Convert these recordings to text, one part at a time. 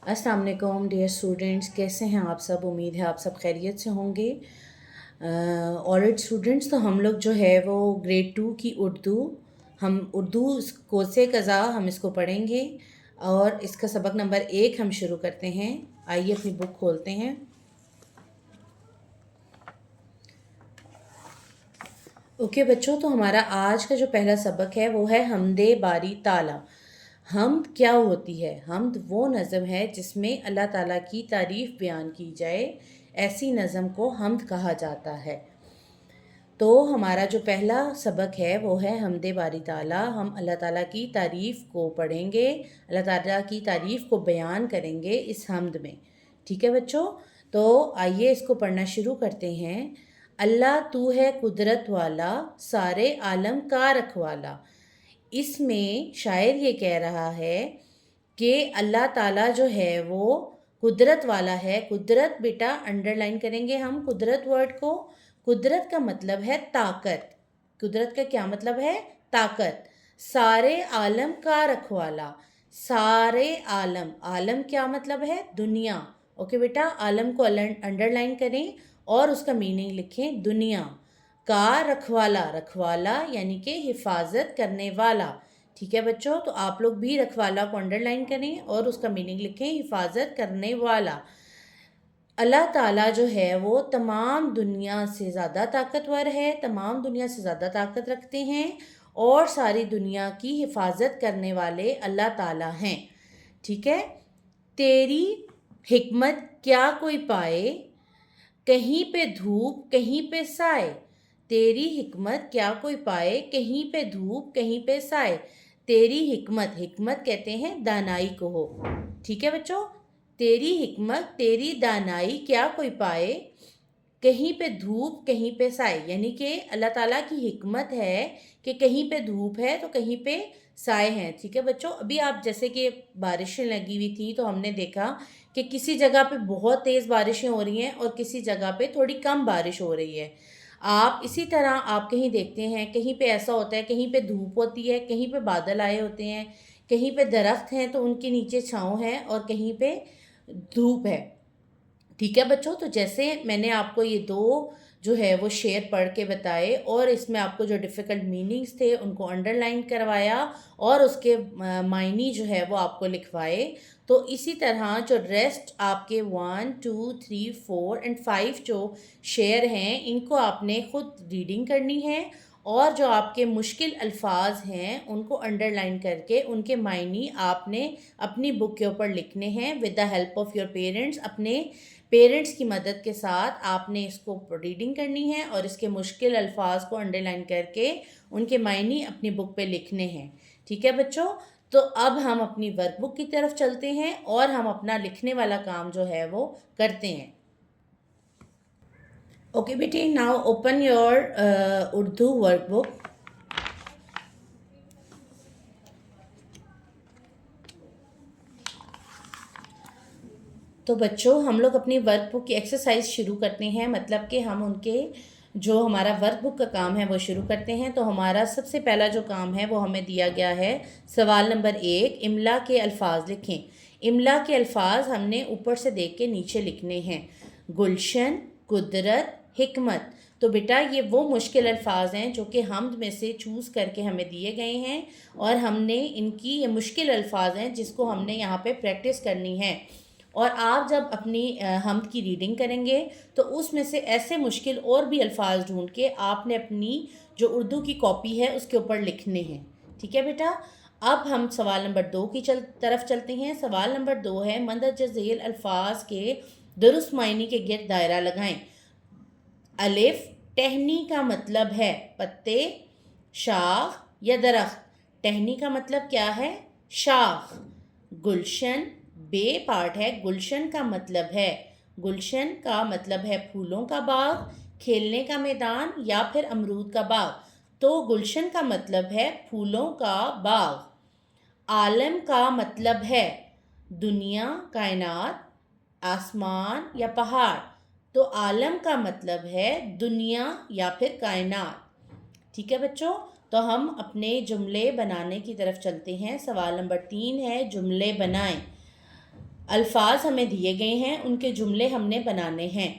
अस्सलाम वालेकुम dear students, कैसे हैं आप सब। उम्मीद है आप सब खैरियत से होंगे। ऑलराइट स्टूडेंट्स, तो हम लोग जो है वो ग्रेड 2 की हम उर्दू कोर्से कज़ा हम इसको पढ़ेंगे और इसका सबक नंबर 1 हम शुरू करते हैं। आइए अपनी बुक खोलते हैं। ओके बच्चों, तो हमारा आज का जो पहला सबक है वो है हमदे बारी ताला। हम्द क्या होती है? हम्द वो नज़म है जिसमें अल्लाह ताला की तारीफ़ बयान की जाए, ऐसी नज़म को हम्द कहा जाता है। तो हमारा जो पहला सबक है वो है हमदे बारी ताला। हम अल्लाह ताला की तारीफ़ को पढ़ेंगे, अल्लाह ताला की तारीफ़ को बयान करेंगे इस हम्द में। ठीक है बच्चों, तो आइए इसको पढ़ना शुरू करते हैं। अल्लाह तू है कुदरत वाला, सारे आलम का रखवाला। इसमें शायर ये कह रहा है कि अल्लाह ताला जो है वो कुदरत वाला है। कुदरत बेटा अंडरलाइन करेंगे हम कुदरत वर्ड को। कुदरत का मतलब है ताकत। कुदरत का क्या मतलब है? ताकत। सारे आलम का रखवाला। सारे आलम, आलम क्या मतलब है? दुनिया। ओके बेटा, आलम को अंडरलाइन करें और उसका मीनिंग लिखें दुनिया। का रखवाला, रखवाला यानी कि हिफाजत करने वाला। ठीक है बच्चों, तो आप लोग भी रखवाला को अंडरलाइन करें और उसका मीनिंग लिखें हिफाजत करने वाला। अल्लाह ताला जो है वो तमाम दुनिया से ज़्यादा ताकतवर है, तमाम दुनिया से ज़्यादा ताकत रखते हैं और सारी दुनिया की हिफाजत करने वाले अल्लाह ताला हैं। ठीक है। तेरी हिकमत क्या कोई पाए, कहीं पे धूप कहीं पे साए। तेरी हिकमत क्या कोई पाए, कहीं पे धूप कहीं पे साए। तेरी हिकमत, हिकमत कहते हैं दानाई को हो। ठीक है बच्चों, तेरी हिकमत, तेरी दानाई क्या कोई पाए, कहीं पे धूप कहीं पे साए। यानी कि अल्लाह ताला की हिकमत है कि कहीं पे धूप है तो कहीं पे साए हैं। ठीक है बच्चों, अभी आप जैसे कि बारिशें लगी हुई थी तो हमने देखा कि किसी जगह पे बहुत तेज़ बारिशें हो रही हैं और किसी जगह पे थोड़ी कम बारिश हो रही है। आप इसी तरह आप कहीं देखते हैं, कहीं पे ऐसा होता है, कहीं पे धूप होती है, कहीं पे बादल आए होते हैं, कहीं पे दरख्त हैं तो उनके नीचे छाँव है और कहीं पे धूप है। ठीक है बच्चों, तो जैसे मैंने आपको ये दो जो है वो शेर पढ़ के बताए और इसमें आपको जो डिफ़िकल्ट मीनिंग्स थे उनको अंडरलाइन करवाया और उसके मायनी जो है वो आपको लिखवाए। तो इसी तरह जो रेस्ट आपके 1 2 3 4 एंड 5 जो शेर हैं इनको आपने ख़ुद रीडिंग करनी है और जो आपके मुश्किल अल्फाज हैं उनको अंडरलाइन करके उनके मायनी आपने अपनी बुक के ऊपर लिखने हैं with the help of your parents. अपने पेरेंट्स की मदद के साथ आपने इसको रीडिंग करनी है और इसके मुश्किल अल्फाज को अंडरलाइन करके उनके मायनी अपनी बुक पे लिखने हैं। ठीक है बच्चों, तो अब हम अपनी वर्कबुक की तरफ चलते हैं और हम अपना लिखने वाला काम जो है वो करते हैं। ओके बेटे, now open your Urdu workbook. तो बच्चों, हम लोग अपनी वर्कबुक की एक्सरसाइज शुरू करते हैं, मतलब कि हम उनके जो हमारा वर्कबुक का काम है वो शुरू करते हैं। तो हमारा सबसे पहला जो काम है वो हमें दिया गया है सवाल नंबर 1, इमला के अल्फाज लिखें। इमला के अल्फाज हमने ऊपर से देख के नीचे लिखने हैं। गुलशन, कुदरत, हिकमत। तो बेटा ये वो मुश्किल अल्फाज हैं जो कि हमद में से चूज़ करके हमें दिए गए हैं और हमने इनकी ये मुश्किल अल्फाज हैं जिसको हमने यहाँ पे प्रैक्टिस करनी है। और आप जब अपनी हमद की रीडिंग करेंगे तो उसमें से ऐसे मुश्किल और भी अल्फाज ढूंढ के आपने अपनी जो उर्दू की कॉपी है उसके ऊपर लिखने हैं। ठीक है बेटा, अब हम सवाल नंबर 2 की तरफ चलते हैं। सवाल नंबर 2 है मंदरजा झेल अल्फाज के दुरुस्त मायने के गिर्द दायरा लगाएं। अलिफ, टहनी का मतलब है पत्ते, शाख या दरख्त। टहनी का मतलब क्या है? शाख। गुलशन, बे पार्ट है, गुलशन का मतलब है, गुलशन का मतलब है फूलों का बाग, खेलने का मैदान या फिर अमरूद का बाग। तो गुलशन का मतलब है फूलों का बाग। आलम का मतलब है दुनिया, कायनात, आसमान या पहाड़। तो आलम का मतलब है दुनिया या फिर कायनात। ठीक है बच्चों, तो हम अपने जुमले बनाने की तरफ चलते हैं। सवाल नंबर 3 है जुमले बनाएं। الفاظ ہمیں دیے گئے ہیں، ان کے جملے ہم نے بنانے ہیں۔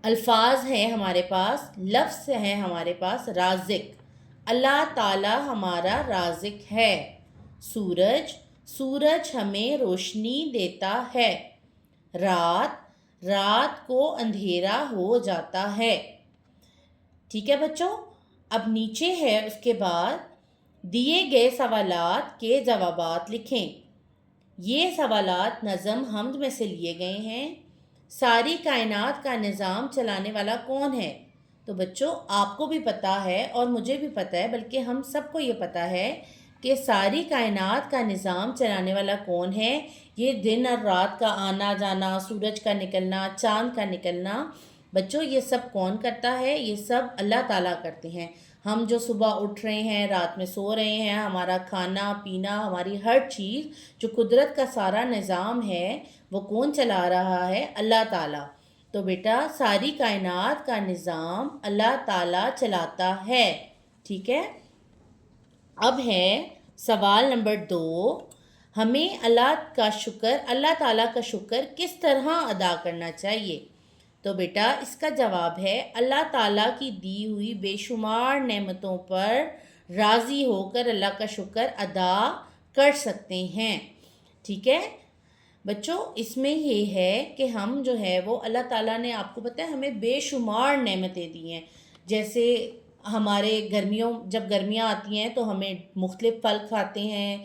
الفاظ ہیں ہمارے پاس، لفظ ہیں ہمارے پاس رازق، اللہ تعالی ہمارا رازق ہے۔ سورج، سورج ہمیں روشنی دیتا ہے۔ رات، رات کو اندھیرا ہو جاتا ہے۔ ٹھیک ہے بچوں، اب نیچے ہے اس کے بعد دیے گئے سوالات کے جوابات لکھیں۔ یہ سوالات نظم حمد میں سے لیے گئے ہیں۔ ساری کائنات کا نظام چلانے والا کون ہے؟ تو بچوں آپ کو بھی پتہ ہے اور مجھے بھی پتہ ہے، بلکہ ہم سب کو یہ پتہ ہے کہ ساری کائنات کا نظام چلانے والا کون ہے۔ یہ دن اور رات کا آنا جانا، سورج کا نکلنا، چاند کا نکلنا، بچوں یہ سب کون کرتا ہے؟ یہ سب اللہ تعالیٰ کرتے ہیں۔ ہم جو صبح اٹھ رہے ہیں، رات میں سو رہے ہیں، ہمارا کھانا پینا، ہماری ہر چیز جو قدرت کا سارا نظام ہے وہ کون چلا رہا ہے؟ اللہ تعالیٰ۔ تو بیٹا ساری کائنات کا نظام اللہ تعالیٰ چلاتا ہے۔ ٹھیک ہے، اب ہے سوال نمبر 2، ہمیں اللہ تعالیٰ کا شکر کس طرح ادا کرنا چاہیے؟ تو بیٹا اس کا جواب ہے اللہ تعالیٰ کی دی ہوئی بے شمار نعمتوں پر راضی ہو کر اللہ کا شکر ادا کر سکتے ہیں۔ ٹھیک ہے بچوں، اس میں یہ ہے کہ ہم جو ہے وہ اللہ تعالیٰ نے، آپ کو پتہ ہے ہمیں بے شمار نعمتیں دی ہیں۔ جیسے ہمارے جب گرمیاں آتی ہیں تو ہمیں مختلف پھل کھاتے ہیں،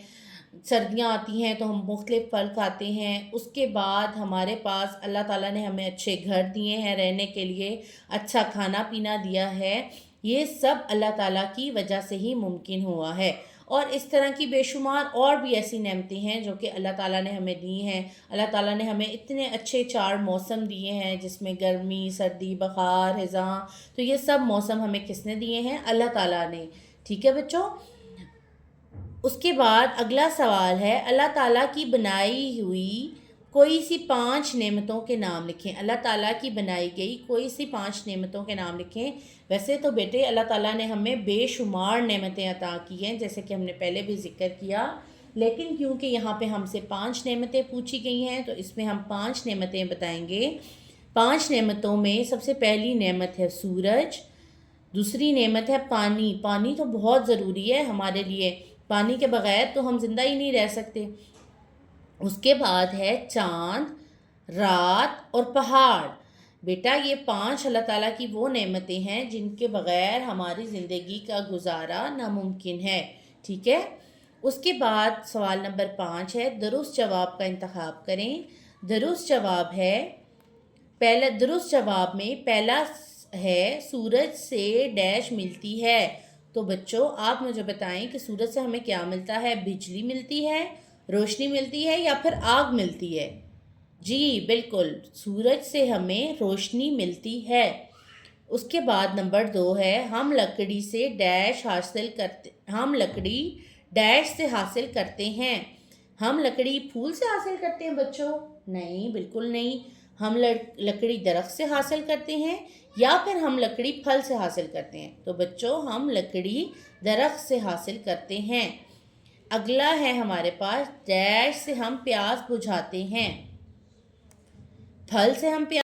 سردیاں آتی ہیں تو ہم مختلف پھل کھاتے ہیں۔ اس کے بعد ہمارے پاس اللہ تعالیٰ نے ہمیں اچھے گھر دیے ہیں رہنے کے لیے، اچھا کھانا پینا دیا ہے۔ یہ سب اللہ تعالیٰ کی وجہ سے ہی ممکن ہوا ہے۔ اور اس طرح کی بے شمار اور بھی ایسی نعمتیں ہیں جو کہ اللہ تعالیٰ نے ہمیں دی ہیں۔ اللہ تعالیٰ نے ہمیں اتنے اچھے 4 موسم دیے ہیں، جس میں گرمی، سردی، بہار، خزاں، تو یہ سب موسم ہمیں کس نے دیے ہیں؟ اللہ تعالیٰ نے۔ ٹھیک ہے بچوں، اس کے بعد اگلا سوال ہے اللہ تعالیٰ کی بنائی ہوئی کوئی سی 5 نعمتوں کے نام لکھیں۔ اللہ تعالیٰ کی بنائی گئی کوئی سی 5 نعمتوں کے نام لکھیں۔ ویسے تو بیٹے اللہ تعالیٰ نے ہمیں بے شمار نعمتیں عطا کی ہیں، جیسے کہ ہم نے پہلے بھی ذکر کیا، لیکن کیونکہ یہاں پہ ہم سے 5 نعمتیں پوچھی گئی ہیں تو اس میں ہم 5 نعمتیں بتائیں گے۔ 5 نعمتوں میں سب سے پہلی نعمت ہے سورج، دوسری نعمت ہے پانی۔ پانی تو بہت ضروری ہے ہمارے لیے، پانی کے بغیر تو ہم زندہ ہی نہیں رہ سکتے۔ اس کے بعد ہے چاند، رات اور پہاڑ۔ بیٹا یہ 5 اللہ تعالیٰ کی وہ نعمتیں ہیں جن کے بغیر ہماری زندگی کا گزارا ناممکن ہے۔ ٹھیک ہے، اس کے بعد سوال نمبر 5 ہے درست جواب کا انتخاب کریں۔ درست جواب میں پہلا ہے سورج سے ڈیش ملتی ہے۔ تو بچوں آپ مجھے بتائیں کہ سورج سے ہمیں کیا ملتا ہے؟ بجلی ملتی ہے، روشنی ملتی ہے یا پھر آگ ملتی ہے؟ جی بالکل، سورج سے ہمیں روشنی ملتی ہے۔ اس کے بعد نمبر 2 ہے ہم لکڑی ڈیش سے حاصل کرتے ہیں۔ ہم لکڑی پھول سے حاصل کرتے ہیں بچوں؟ نہیں، بالکل نہیں۔ ہم لکڑی درخت سے حاصل کرتے ہیں یا پھر ہم لکڑی پھل سے حاصل کرتے ہیں؟ تو بچوں ہم لکڑی درخت سے حاصل کرتے ہیں۔ اگلا ہے ہمارے پاس ڈیش سے ہم پیاس بجھاتے ہیں۔ پھل سے ہم پیاس